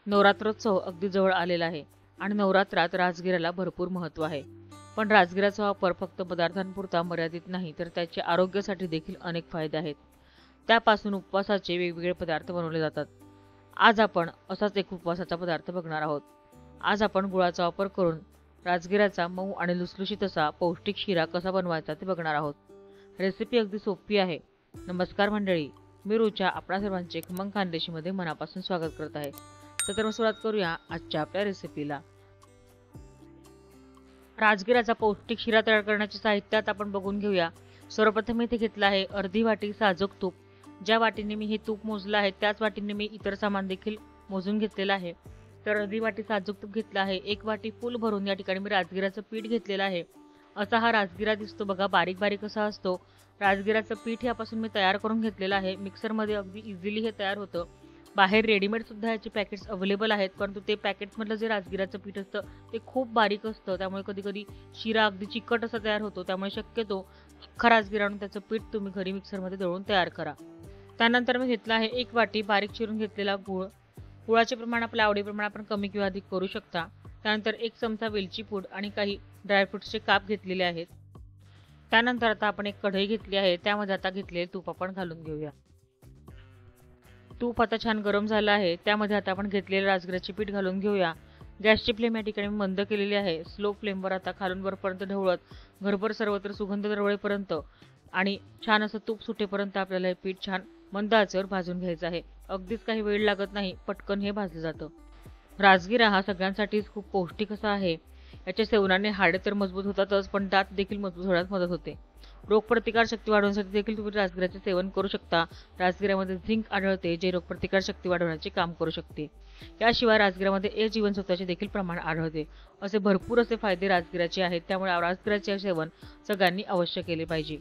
नवरात्रोत्सव अगदी जवळ आलेला आहे आणि नवरात्रात राजगिराला भरपूर महत्त्व आहे. पण राजगिराचा वापर फक्त पदार्थांपुरता मर्यादित नाही, तर त्याच्या आरोग्यासाठी देखील अनेक फायदे आहेत. त्यापासून उपवासाचे वेगवेगळे पदार्थ बनवले जातात. आज आपण असाच एक उपवासाचा पदार्थ बघणार आहोत. आज आपण गुळाचा वापर करून राजगिराचा मऊ आणि लुसलुशीत असा पौष्टिक शिरा कसा बनवायचा ते बघणार आहोत. रेसिपी अगदी सोपी आहे. नमस्कार मंडळी, मी रुचा आपणा सर्वांचे खमंग खानदेशीमध्ये मनापासून स्वागत करत आहे. तर सुरुवात करूया आजच्या आपल्या रेसिपीला. राजगिराचा पौष्टिक शिरा तयार करण्याचे साहित्यात आपण बघून घेऊया. सर्वप्रथम इथे घेतला आहे अर्धी वाटी साजूक तूप. ज्या वाटीने मी हे तूप मोजलं आहे त्याच वाटीने मी इतर सामान देखील मोजून घेतलेलं आहे. तर अर्धी वाटी साजूक तूप घेतलं आहे. एक वाटी फुल भरून या ठिकाणी मी राजगिराचं पीठ घेतलेलं आहे. असा हा राजगिरा दिसतो बघा, बारीक बारीक असा असतो. राजगिराचं पीठ यापासून मी तयार करून घेतलेलं आहे. मिक्सरमध्ये अगदी इझिली हे तयार होतं. बाहेर रेडीमेड सुद्धा याचे पॅकेट्स अवेलेबल आहेत, परंतु ते पॅकेट्समधलं जे राजगिराचं पीठ असतं ते खूप बारीक असतं. त्यामुळे कधी कधी शिरा अगदी चिकट असा तयार होतो. त्यामुळे शक्यतो अख्खा राजगिरा आणून त्याचं पीठ तुम्ही घरी मिक्सरमध्ये दळून तयार करा. त्यानंतर मी घेतला आहे एक वाटी बारीक चिरून घेतलेला गूळ. गुळाचे प्रमाण आपल्या आवडीप्रमाणे आपण कमी किंवा अधिक करू शकता. त्यानंतर एक चमचा वेलची पूड आणि काही ड्रायफ्रुट्सचे काप घेतलेले आहेत. त्यानंतर आता आपण एक कढई घेतली आहे. त्यामध्ये आता घेतलेले तूप आपण घालून घेऊया. तूप आता छान गरम झालं आहे. त्यामध्ये आता आपण घेतलेले राजगिराचे पीठ घालून घेऊया. गॅसची फ्लेम या ठिकाणी मी मंद केलेली आहे. स्लो फ्लेमवर आता खालून वरपर्यंत ढवळत घरभर सर्वत्र सुगंध दरवळेपर्यंत आणि छान असं तूप सुटेपर्यंत आपल्याला हे पीठ छान मंद आचेवर भाजून घ्यायचं आहे. अगदीच काही वेळ लागत नाही, पटकन हे भाजलं जातं. राजगिरा हा सगळ्यांसाठीच खूप पौष्टिक असा आहे. याच्या सेवनाने हाडे तर मजबूत होतातच, पण दात देखील मजबूत होण्यास मदत होते. रोगप्रतिकार शक्ती वाढवण्यासाठी देखील तुम्ही राजगिराचे सेवन करू शकता. राजगिरामध्ये झिंक आढळते, जे रोगप्रतिकार शक्ती वाढवण्याचे काम करू शकते. याशिवाय राजगिरामध्ये ए जीवनसत्वाचे देखील प्रमाण आढळते. असे भरपूर असे फायदे राजगिराचे आहेत. त्यामुळे राजगिराचे सेवन सगळ्यांनी अवश्य केले पाहिजे.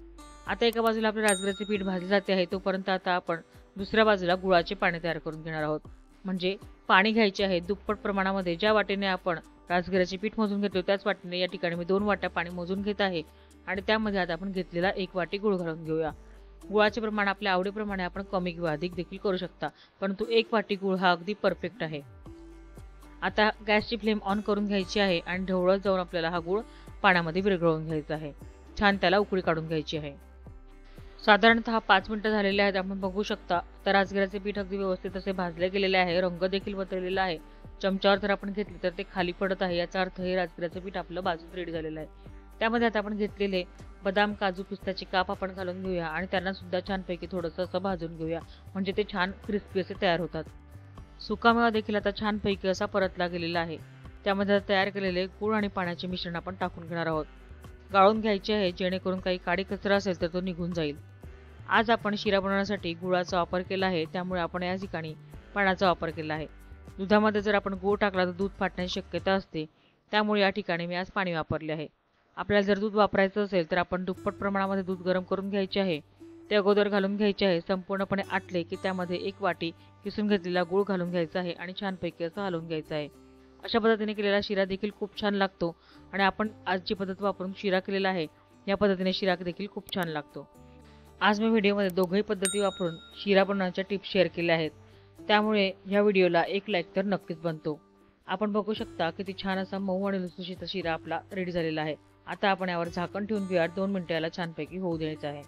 आता एका बाजूला आपले राजगिराचे पीठ भाजले जाते आहे, तोपर्यंत आता आपण दुसऱ्या बाजूला गुळाचे पाणी तयार करून घेणार आहोत. म्हणजे पाणी घ्यायचे आहे दुप्पट प्रमाणामध्ये. ज्या वाटीने आपण राजगिराचे पीठ मोजून घेतो त्याच वाटीने या ठिकाणी मी 2 वाट्या पाणी मोजून घेत आहे आणि त्यामध्ये आता आपण घेतलेला 1 वाटी गुळ घालून घेऊया. गुळाचे प्रमाण आपल्या आवडीप्रमाणे आपण कमी किंवा अधिक देखील करू शकता, परंतु 1 वाटी गुळ हा अगदी परफेक्ट आहे. आता गॅसची फ्लेम ऑन करून घ्यायची आहे आणि ढवळत जाऊन आपल्याला हा गुळ पाण्यामध्ये विरघळवून घ्यायचा आहे. छान त्याला उकळी काढून घ्यायची आहे. साधारणतः 5 मिनिटं झालेले आहेत. आपण बघू शकता तर राजगिराचे पीठ अगदी व्यवस्थित असे भाजले गेलेले आहे. रंग देखील बदललेला आहे. चमच्यावर जर आपण घेतले तर ते खाली पडत आहे. याचा अर्थ हे राजगिराचे पीठ आपलं भाजून रेडी झालेलं आहे. त्यामध्ये आता आपण घेतलेले बदाम, काजू, पिस्ताचे काप आपण घालून घेऊया आणि त्यांना सुद्धा छानपैकी थोडंसं असं भाजून घेऊया, म्हणजे ते छान क्रिस्पी असे तयार होतात. सुकामेवा देखील आता छानपैकी असा परतला गेलेला आहे. त्यामध्ये तयार केलेले गूळ आणि पाण्याचे मिश्रण आपण टाकून घेणार आहोत. गाळून घ्यायचे आहे, जेणेकरून काही काडी कचरा असेल तर तो निघून जाईल. आज आपण शिरा बनवण्यासाठी गुळाचा वापर केला आहे, त्यामुळे आपण या ठिकाणी पाण्याचा वापर केला आहे. दुधामध्ये जर आपण गूळ टाकला तर दूध फाटण्याची शक्यता असते, त्यामुळे या ठिकाणी मी आज पाणी वापरले आहे. आपल्याला जर दूध वापरायचं असेल तर आपण दुप्पट प्रमाणामध्ये दूध गरम करून घ्यायचे आहे. ते अगोदर घालून घ्यायचे आहे. संपूर्णपणे आटले की त्यामध्ये 1 वाटी किसून घेतलेला गूळ घालून घ्यायचा आहे आणि छानपैकी असं हलवून घ्यायचं आहे. अशा पद्धतीने केलेला शिरा देखील खूप छान लागतो आणि आपण आजची पद्धत वापरून शिरा केलेला आहे. या पद्धतीने शिरा देखील खूप छान लागतो. आज मी व्हिडिओमध्ये दोघंही पद्धती वापरून शिरा बनवण्याच्या टिप्स शेअर केल्या आहेत, त्यामुळे या व्हिडिओला 1 लाईक तर नक्कीच बनतो. आपण बघू शकता किती छान असा मऊ आणि लुसलुशीत शिरा आपला रेडी झालेला आहे. आता आपण यावर झाकण ठेवून घेऊया. 2 मिनिटं याला छानपैकी होऊ द्यायचं आहे.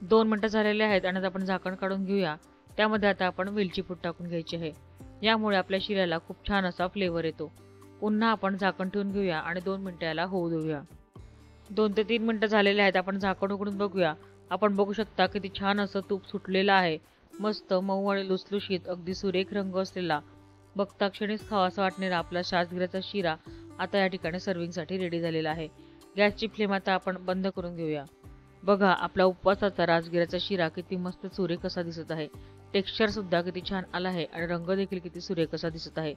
2 मिनिटं झालेले आहेत आणि आपण झाकण काढून घेऊया. त्यामध्ये आता आपण वेलची पूड टाकून घ्यायची आहे. यामुळे आपल्या शिऱ्याला खूप छान असा फ्लेवर येतो. पुन्हा आपण झाकण ठेवून घेऊया आणि 2 मिनिटं याला होऊ देऊया. 2 ते 3 मिनिटं झालेले आहेत. आपण झाकण उघडून बघूया. आपण बघू शकता किती छान असं तूप सुटलेलं आहे. मस्त मऊ आणि लुसलुशीत अगदी सुरेख रंग असलेला, बघता क्षणीच खावासा वाटणारा आपला राजगिराचा शिरा आता या ठिकाणी सर्विंगसाठी रेडी झालेला आहे. गॅसची फ्लेम आता आपण बंद करून घेऊया. बघा आपला उपवासाचा राजगिराचा शिरा किती मस्त सुरेख असा दिसत आहे. टेक्स्चर सुद्धा किती छान आला आहे आणि रंग देखील किती सुरेख असा दिसत आहे.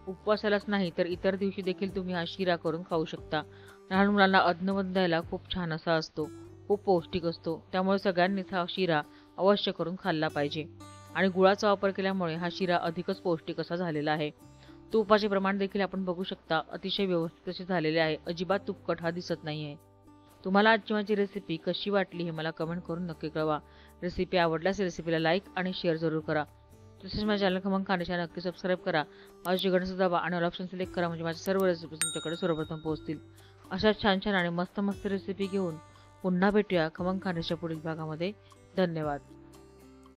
उपवासालाच नाही तर इतर दिवशी देखील तुम्ही हा शिरा करून खाऊ शकता. लहान मुलांना अधनमधून द्यायला खूप छान असा असतो, खूप पौष्टिक असतो. त्यामुळे सगळ्यांनीच हा शिरा अवश्य करून खाल्ला पाहिजे आणि गुळाचा वापर केल्यामुळे हा शिरा अधिकच पौष्टिक असा झालेला आहे. तुपाचे प्रमाण देखील आपण बघू शकता अतिशय व्यवस्थित असे झालेले आहे. अजिबात तुपकट हा दिसत नाही आहे. तुम्हाला आजची माझी रेसिपी कशी वाटली हे मला कमेंट करून नक्की कळवा. रेसिपी आवडल्यास रेसिपीला लाईक आणि शेअर जरूर करा. तसेच माझ्या चॅनल खमंग खाण्याच्या नक्की सबस्क्राईब करा. बाजूची घंटा दाबा आणि ऑल ऑप्शन सिलेक्ट करा, म्हणजे माझ्या सर्व रेसिपी तुमच्याकडे सर्वप्रथम पोहोचतील. अशा छान छान आणि मस्त मस्त रेसिपी घेऊन पुन्हा भेटूया खमंग खाण्याच्या पुढील भागामध्ये. धन्यवाद.